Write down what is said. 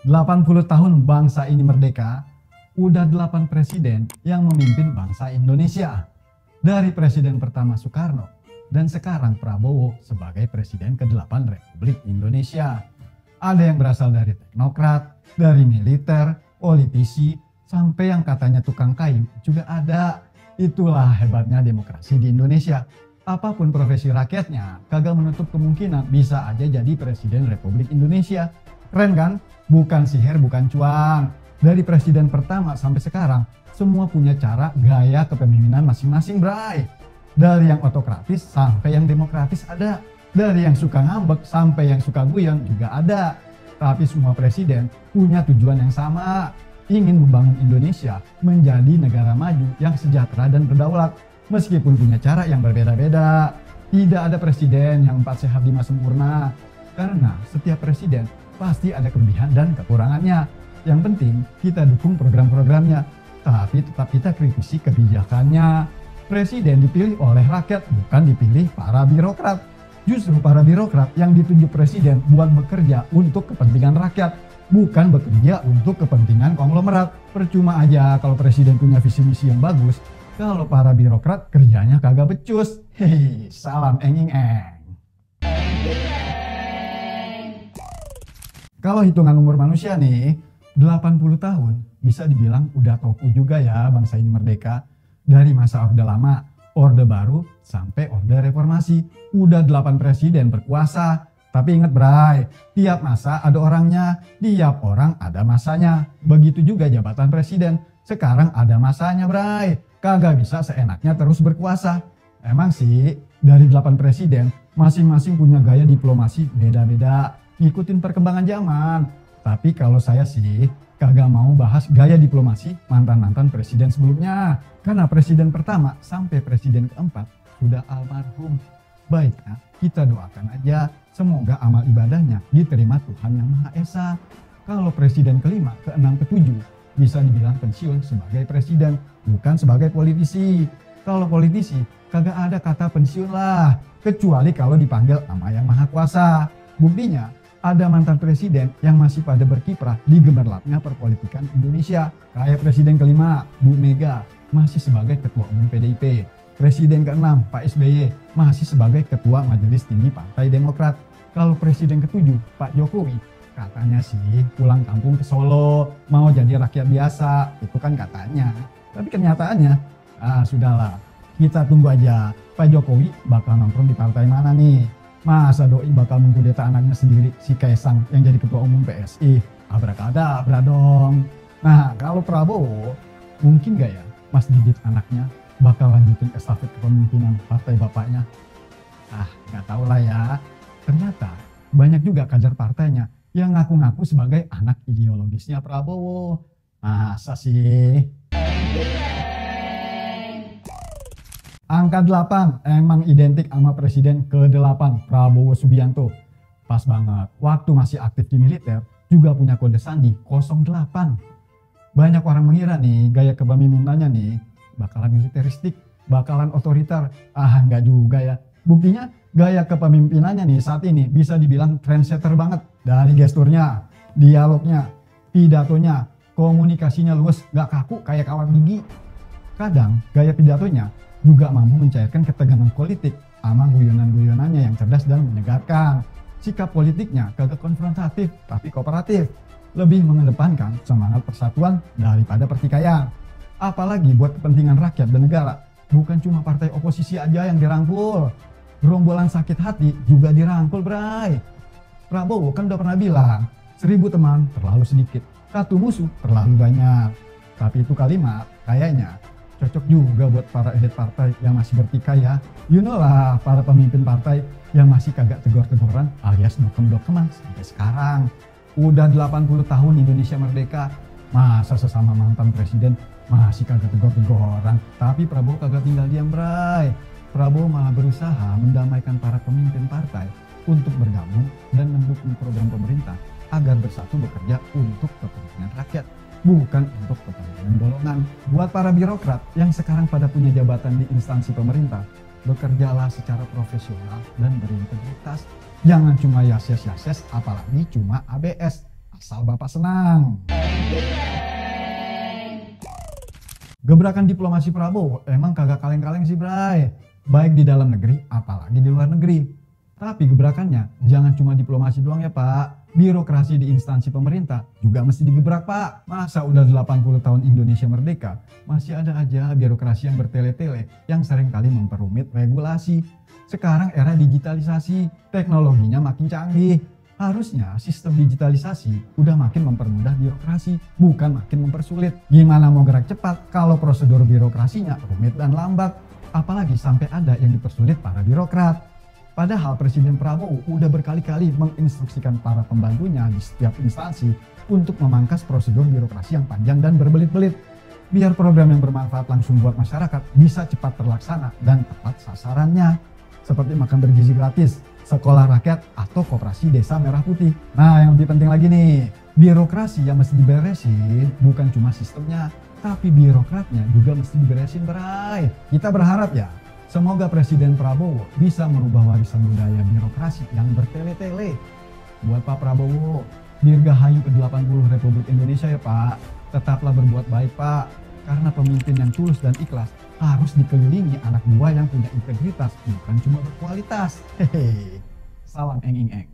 80 tahun bangsa ini merdeka, udah 8 presiden yang memimpin bangsa Indonesia. Dari presiden pertama Soekarno, dan sekarang Prabowo sebagai presiden ke-8 Republik Indonesia. Ada yang berasal dari teknokrat, dari militer, politisi, sampai yang katanya tukang kayu juga ada. Itulah hebatnya demokrasi di Indonesia. Apapun profesi rakyatnya, kagak menutup kemungkinan bisa aja jadi presiden Republik Indonesia. Keren kan? Bukan sihir, bukan cuang. Dari presiden pertama sampai sekarang, semua punya cara gaya kepemimpinan masing-masing, bray. Dari yang otokratis sampai yang demokratis ada. Dari yang suka ngambek sampai yang suka guyon juga ada. Tapi semua presiden punya tujuan yang sama. Ingin membangun Indonesia menjadi negara maju yang sejahtera dan berdaulat. Meskipun punya cara yang berbeda-beda. Tidak ada presiden yang 4 sehat 5 sempurna. Karena setiap presiden pasti ada kelebihan dan kekurangannya. Yang penting kita dukung program-programnya, tapi tetap kita kritisi kebijakannya. Presiden dipilih oleh rakyat, bukan dipilih para birokrat. Justru para birokrat yang ditunjuk presiden buat bekerja untuk kepentingan rakyat, bukan bekerja untuk kepentingan konglomerat. Percuma aja kalau presiden punya visi misi yang bagus, kalau para birokrat kerjanya kagak becus. Hehe, salam enging-eng. Kalau hitungan umur manusia nih, 80 tahun bisa dibilang udah toku juga ya bangsa ini merdeka. Dari masa Orde Lama, Orde Baru, sampai Orde Reformasi. Udah 8 presiden berkuasa. Tapi ingat bray, tiap masa ada orangnya, tiap orang ada masanya. Begitu juga jabatan presiden, sekarang ada masanya bray. Kagak bisa seenaknya terus berkuasa. Emang sih, dari 8 presiden, masing-masing punya gaya diplomasi beda-beda. Ngikutin perkembangan zaman. Tapi kalau saya sih kagak mau bahas gaya diplomasi mantan-mantan presiden sebelumnya. Karena presiden pertama sampai presiden keempat sudah almarhum. Baiknya kita doakan aja semoga amal ibadahnya diterima Tuhan Yang Maha Esa. Kalau presiden kelima, keenam, ketujuh bisa dibilang pensiun sebagai presiden, bukan sebagai politisi. Kalau politisi kagak ada kata pensiun lah, kecuali kalau dipanggil sama Yang Maha Kuasa. Buktinya ada mantan presiden yang masih pada berkiprah di gemerlapnya perpolitikan Indonesia. Kayak presiden kelima, Bu Mega, masih sebagai ketua umum PDIP. Presiden ke-6, Pak SBY, masih sebagai ketua Majelis Tinggi Partai Demokrat. Kalau presiden ke-7, Pak Jokowi, katanya sih pulang kampung ke Solo, mau jadi rakyat biasa. Itu kan katanya. Tapi kenyataannya, sudahlah. Kita tunggu aja, Pak Jokowi bakal nongkrong di partai mana nih. Masa doi bakal mengkudeta anaknya sendiri, si Kaisang yang jadi ketua umum PSI? Abrakadabra dong. Nah kalau Prabowo, mungkin gak ya Mas Didit anaknya bakal lanjutin estafet kepemimpinan partai bapaknya? Gak tau lah ya. Ternyata banyak juga kader partainya yang ngaku-ngaku sebagai anak ideologisnya Prabowo. Masa sih? Angka 8 emang identik sama presiden ke-8 Prabowo Subianto. Pas banget, waktu masih aktif di militer juga punya kode sandi 08. Banyak orang mengira nih gaya kepemimpinannya nih bakalan militeristik, bakalan otoriter. Enggak juga ya. Buktinya gaya kepemimpinannya nih saat ini bisa dibilang trendsetter banget. Dari gesturnya, dialognya, pidatonya, komunikasinya luwes, gak kaku kayak kawat gigi. Kadang gaya pidatonya juga mampu mencairkan ketegangan politik sama guyonan-guyonannya yang cerdas dan menyegarkan. Sikap politiknya kagak konfrontatif tapi kooperatif, lebih mengedepankan semangat persatuan daripada pertikaian. Apalagi buat kepentingan rakyat dan negara, bukan cuma partai oposisi aja yang dirangkul, gerombolan sakit hati juga dirangkul bray. Prabowo kan udah pernah bilang, 1000 teman terlalu sedikit, 1 musuh terlalu banyak. Tapi itu kalimat kayaknya cocok juga buat para elit partai yang masih bertikai ya. You know lah, para pemimpin partai yang masih kagak tegor-tegoran alias dokem-dokeman sampai sekarang. Udah 80 tahun Indonesia merdeka, masa sesama mantan presiden masih kagak tegor-tegoran. Tapi Prabowo kagak tinggal diam bray. Prabowo malah berusaha mendamaikan para pemimpin partai untuk bergabung dan mendukung program pemerintah agar bersatu bekerja untuk kepentingan rakyat, bukan untuk kepentingan golongan. Buat para birokrat yang sekarang pada punya jabatan di instansi pemerintah, bekerjalah secara profesional dan berintegritas. Jangan cuma yases-yases, apalagi cuma ABS, asal Bapak senang. Gebrakan diplomasi Prabowo emang kagak kaleng-kaleng sih, Bray. Baik di dalam negeri, apalagi di luar negeri. Tapi gebrakannya jangan cuma diplomasi doang ya, Pak. Birokrasi di instansi pemerintah juga mesti digebrak, Pak. Masa udah 80 tahun Indonesia merdeka, masih ada aja birokrasi yang bertele-tele yang seringkali memperumit regulasi. Sekarang era digitalisasi, teknologinya makin canggih. Harusnya sistem digitalisasi udah makin mempermudah birokrasi, bukan makin mempersulit. Gimana mau gerak cepat kalau prosedur birokrasinya rumit dan lambat? Apalagi sampai ada yang dipersulit para birokrat. Padahal Presiden Prabowo udah berkali-kali menginstruksikan para pembantunya di setiap instansi untuk memangkas prosedur birokrasi yang panjang dan berbelit-belit. Biar program yang bermanfaat langsung buat masyarakat bisa cepat terlaksana dan tepat sasarannya. Seperti makan bergizi gratis, sekolah rakyat, atau koperasi desa merah putih. Nah, yang lebih penting lagi nih, birokrasi yang mesti diberesin bukan cuma sistemnya, tapi birokratnya juga mesti diberesin, Bray. Kita berharap ya, semoga Presiden Prabowo bisa merubah warisan budaya birokrasi yang bertele-tele. Buat Pak Prabowo, dirgahayu ke-80 Republik Indonesia ya, Pak. Tetaplah berbuat baik, Pak. Karena pemimpin yang tulus dan ikhlas harus dikelilingi anak buah yang punya integritas, bukan cuma berkualitas. Hehe. Salam eng eng eng.